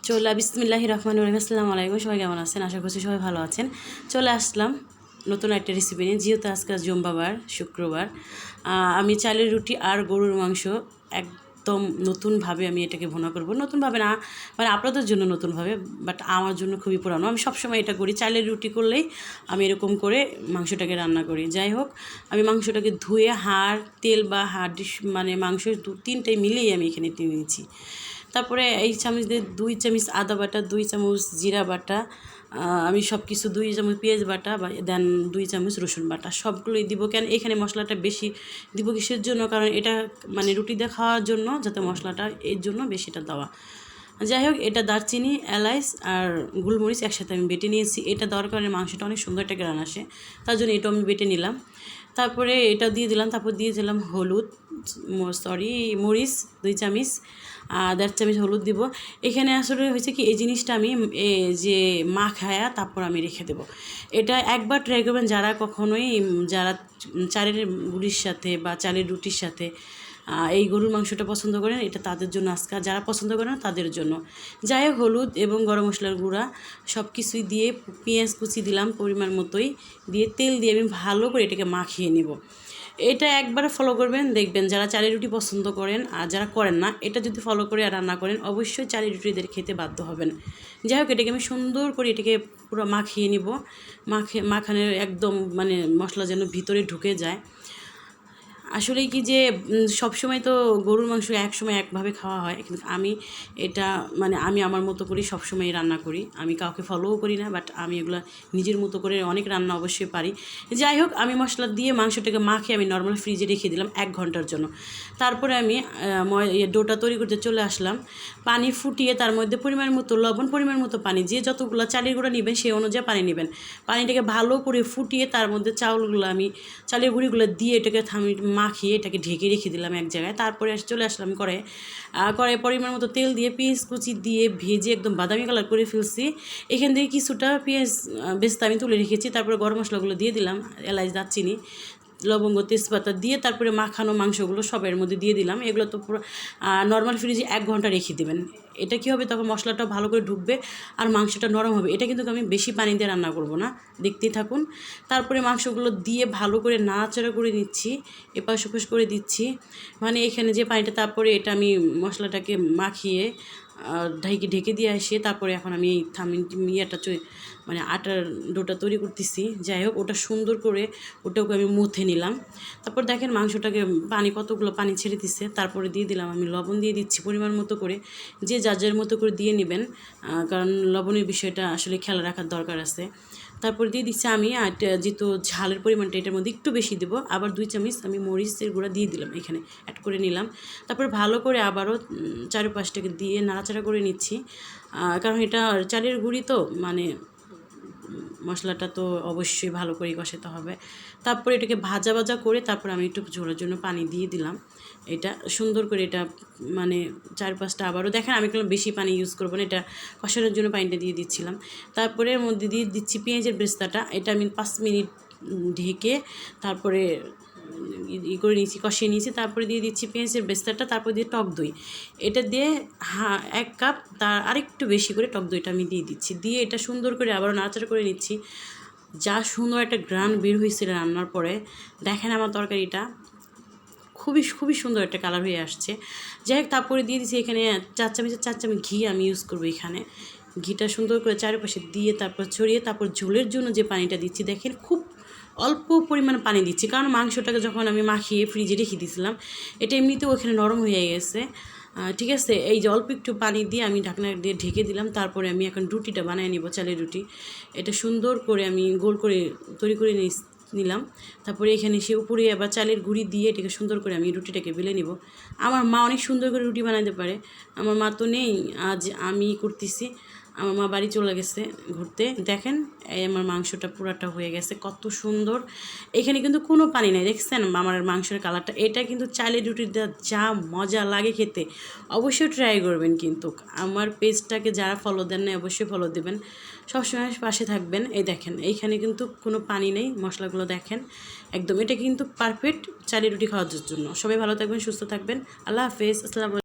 বিসমিল্লাহির রহমানির রহিম। আসসালামু আলাইকুম। সবাই কেমন আছেন? আশা করছি সবাই ভালো আছেন। চলে আসলাম নতুন একটা রেসিপি নিয়ে। যেহেতু আজকে জুম্বাবার শুক্রবার, আমি চালের রুটি আর গরুর মাংস একদম নতুনভাবে আমি এটাকে ভুনা করব। নতুনভাবে না, মানে আপনাদের জন্য নতুনভাবে, বাট আমার জন্য খুবই পুরানো। আমি সবসময় এটা করি, চালের রুটি করলেই আমি এরকম করে মাংসটাকে রান্না করি। যাই হোক, আমি মাংসটাকে ধুয়ে হাড়, তেল বা হাড় মানে মাংস তিনটাই মিলেই আমি এখানে নিয়েছি। তারপরে এই চামচ দিয়ে 2 চামচ আদা বাটা, 2 চামচ জিরা বাটা, আমি সব কিছু 2 চামচ পেঁয়াজ বাটা বা দেন 2 চামচ রসুন বাটা সবগুলোই দিব। কেন এখানে মশলাটা বেশি দিব কিসের জন্য? কারণ এটা মানে রুটি দিয়ে খাওয়ার জন্য, যাতে মশলাটা এর জন্য বেশিটা দেওয়া। যাই হোক, এটা দারচিনি, এলাচ আর গোলমরিচ একসাথে আমি বেটে নিয়েছি। এটা দেওয়ার কারণে মাংসটা অনেক সুন্দর একটা গ্রান আসে, তার জন্য এটাও আমি বেটে নিলাম। তারপরে এটা দিয়ে দিলাম। তারপর দিয়ে দিলাম হলুদ, মরিচ 2 চামচ, 1.5 চামচ হলুদ দিব। এখানে আসলে হয়েছে কি, এই জিনিসটা আমি যে মাখায়া তারপর আমি রেখে দেবো। এটা একবার ট্রাই করবেন যারা কখনোই যারা চালের গুঁড়ির সাথে বা চালের রুটির সাথে এই গরুর মাংসটা পছন্দ করেন, এটা তাদের জন্য আজকে। যারা পছন্দ করেন তাদের জন্য। যাই হোক, হলুদ এবং গরম মশলার গুঁড়া সব কিছুই দিয়ে, পেঁয়াজ কুচি দিলাম পরিমাণ মতোই, দিয়ে তেল দিয়ে আমি ভালো করে এটাকে মাখিয়ে নেব। এটা একবার ফলো করবেন, দেখবেন যারা চালের রুটি পছন্দ করেন আর যারা করেন না, এটা যদি ফলো করে আর রান্না করেন, অবশ্যই চালের রুটিদের খেতে বাধ্য হবেন। যাই হোক, এটাকে আমি সুন্দর করে এটাকে পুরো মাখিয়ে নিব। মাখানোর একদম মানে মশলা যেন ভিতরে ঢুকে যায়। আসলে কি যে সবসময় তো গরুর মাংস একসময় একভাবে খাওয়া হয়, কিন্তু আমি এটা মানে আমি আমার মতো করেই সবসময় রান্না করি। আমি কাউকে ফলোও করি না, বাট আমি এগুলো নিজের মতো করে অনেক রান্না অবশ্যই পারি। যাই হোক, আমি মশলা দিয়ে মাংসটাকে মাখিয়ে আমি নর্মাল ফ্রিজে রেখে দিলাম 1 ঘন্টার জন্য। তারপরে আমি ডোটা তৈরি করতে চলে আসলাম। পানি ফুটিয়ে তার মধ্যে পরিমাণ মতো লবণ, পরিমাণ মতো পানি, যে যতগুলো চালের গুঁড়া নেবেন সেই অনুযায়ী পানি নেবেন। পানিটাকে ভালো করে ফুটিয়ে তার মধ্যে চালের গুঁড়িগুলো দিয়ে এটাকে মাখিয়ে এটাকে ঢেকে রেখে দিলাম এক জায়গায়। তারপরে চলে আসলাম কড়াইয়ে পরিমাণ মতো তেল দিয়ে পেঁয়াজ কুচি দিয়ে ভেজে একদম বাদামি কালার করে ফেলছি। এখান থেকে কিছুটা পেঁয়াজ বেস্তা আমি তুলে রেখেছি। তারপরে গরম মশলাগুলো দিয়ে দিলাম, এলাচ, দারচিনি, লবঙ্গ, তেজপাতা দিয়ে তারপরে মাখানো মাংসগুলো সবের মধ্যে দিয়ে দিলাম। এগুলো তো পুরো নর্মাল ফ্রিজে 1 ঘন্টা রেখে দেবেন। এটা কী হবে, তখন মশলাটা ভালো করে ঢুকবে আর মাংসটা নরম হবে। এটা কিন্তু আমি বেশি পানি দিয়ে রান্না করব না, দেখতেই থাকুন। তারপরে মাংসগুলো দিয়ে ভালো করে নাড়াচাড়া করে নিচ্ছি, এপাশ ওপাশ করে দিচ্ছি। মানে এখানে যে পানিটা, তারপরে এটা আমি মশলাটাকে মাখিয়ে ঢেকে দিয়ে আসি। তারপরে এখন আমি এই মানে আটার ডোটা তৈরি করতেছি। যাই হোক, ওটা সুন্দর করে ওটাকে আমি মুথে নিলাম। তারপর দেখেন মাংসটাকে কতগুলো পানি ছেড়ে দিচ্ছে। তারপরে দিয়ে দিলাম আমি লবণ, দিয়ে দিচ্ছি পরিমাণ মতো করে, যে যার মতো করে দিয়ে নেবেন, কারণ লবণের বিষয়টা আসলে খেয়াল রাখার দরকার আছে। তারপর দিয়ে দিচ্ছি আমি যেহেতু ঝালের পরিমাণটা এটার মধ্যে একটু বেশি দেবো, আবার 2 চামচ আমি মরিচের গুঁড়া দিয়ে দিলাম, এখানে অ্যাড করে নিলাম। তারপর ভালো করে আবারও চারপাশটাকে দিয়ে নাড়াচাড়া করে নিচ্ছি, কারণ এটা চালের গুঁড়ি তো মানে মশলাটা তো অবশ্যই ভালো করে কষাতে হবে। তারপরে এটাকে ভাজা ভাজা করে তারপর আমি একটু ঝোলের জন্য পানি দিয়ে দিলাম। এটা সুন্দর করে এটা মানে 4-5টা আবারও দেখেন, আমি কোনো বেশি পানি ইউজ করবো না, এটা কষানোর জন্য পানিটা দিয়ে দিচ্ছিলাম। তারপরে এর মধ্যে দিয়ে দিচ্ছি পেঁয়াজের বেরেস্তাটা। এটা আমি 5 মিনিট ঢেকে তারপরে করে নিয়েছি, কষিয়ে নিয়েছি। তারপরে দিয়ে দিচ্ছি পেঁয়াজের বেরেস্তাটা, তারপর দিয়ে টক দই। এটা দিয়ে 1 কাপ, তার আরেকটু বেশি করে টক দইটা আমি দিয়ে দিচ্ছি। দিয়ে এটা সুন্দর করে আবারও নাড়াচাড়া করে নিচ্ছি। যা সুন্দর একটা ঘ্রাণ বের হয়েছিল রান্নার পরে, দেখেন আমার তরকারিটা খুবই খুবই সুন্দর একটা কালার হয়ে আসছে। যাই হোক, তারপরে দিয়ে দিচ্ছি এখানে 4 চামচ ঘি আমি ইউজ করবো। এখানে ঘিটা সুন্দর করে চারিপাশে দিয়ে তারপর ছড়িয়ে তারপর ঝোলের জন্য যে পানিটা দিচ্ছি, দেখেন খুব অল্প পরিমাণে পানি দিচ্ছি, কারণ মাংসটাকে যখন আমি মাখিয়ে ফ্রিজে রেখে দিয়েছিলাম, এটা এমনিতেও ওখানে নরম হয়ে গেছে। ঠিক আছে, এই যে অল্প একটু পানি দিয়ে আমি ঢাকনা দিয়ে ঢেকে দিলাম। তারপরে আমি এখন রুটিটা বানিয়ে নিব, চালের রুটি। এটা সুন্দর করে আমি গোল করে তৈরি করে নিলাম। তারপরে এখানে সে উপরে আবার চালের গুঁড়ি দিয়ে এটাকে সুন্দর করে আমি রুটিটাকে বেলে নিব। আমার মা অনেক সুন্দর করে রুটি বানাতে পারে, আমার মা তো নেই, আজ আমি করতেছি। আমার মা বাড়ি চলে গেছে ঘুরতে। দেখেন এই আমার মাংসটা পুরাটা হয়ে গেছে, কত সুন্দর। এখানে কিন্তু কোনো পানি নাই, দেখছেন আমার মাংসের কালারটা। এটা কিন্তু চালের রুটির যা মজা লাগে খেতে, অবশ্যই ট্রাই করবেন। কিন্তু আমার পেজটাকে যারা ফলো দেন না, অবশ্যই ফলো দেবেন, সবসময় পাশে থাকবেন। এই দেখেন এইখানে কিন্তু কোনো পানি নেই, মশলাগুলো দেখেন একদম। এটা কিন্তু পারফেক্ট চালের রুটি খাওয়ার জন্য। সবাই ভালো থাকবেন, সুস্থ থাকবেন। আল্লাহ হাফেজ, আসসালামু আলাইকুম।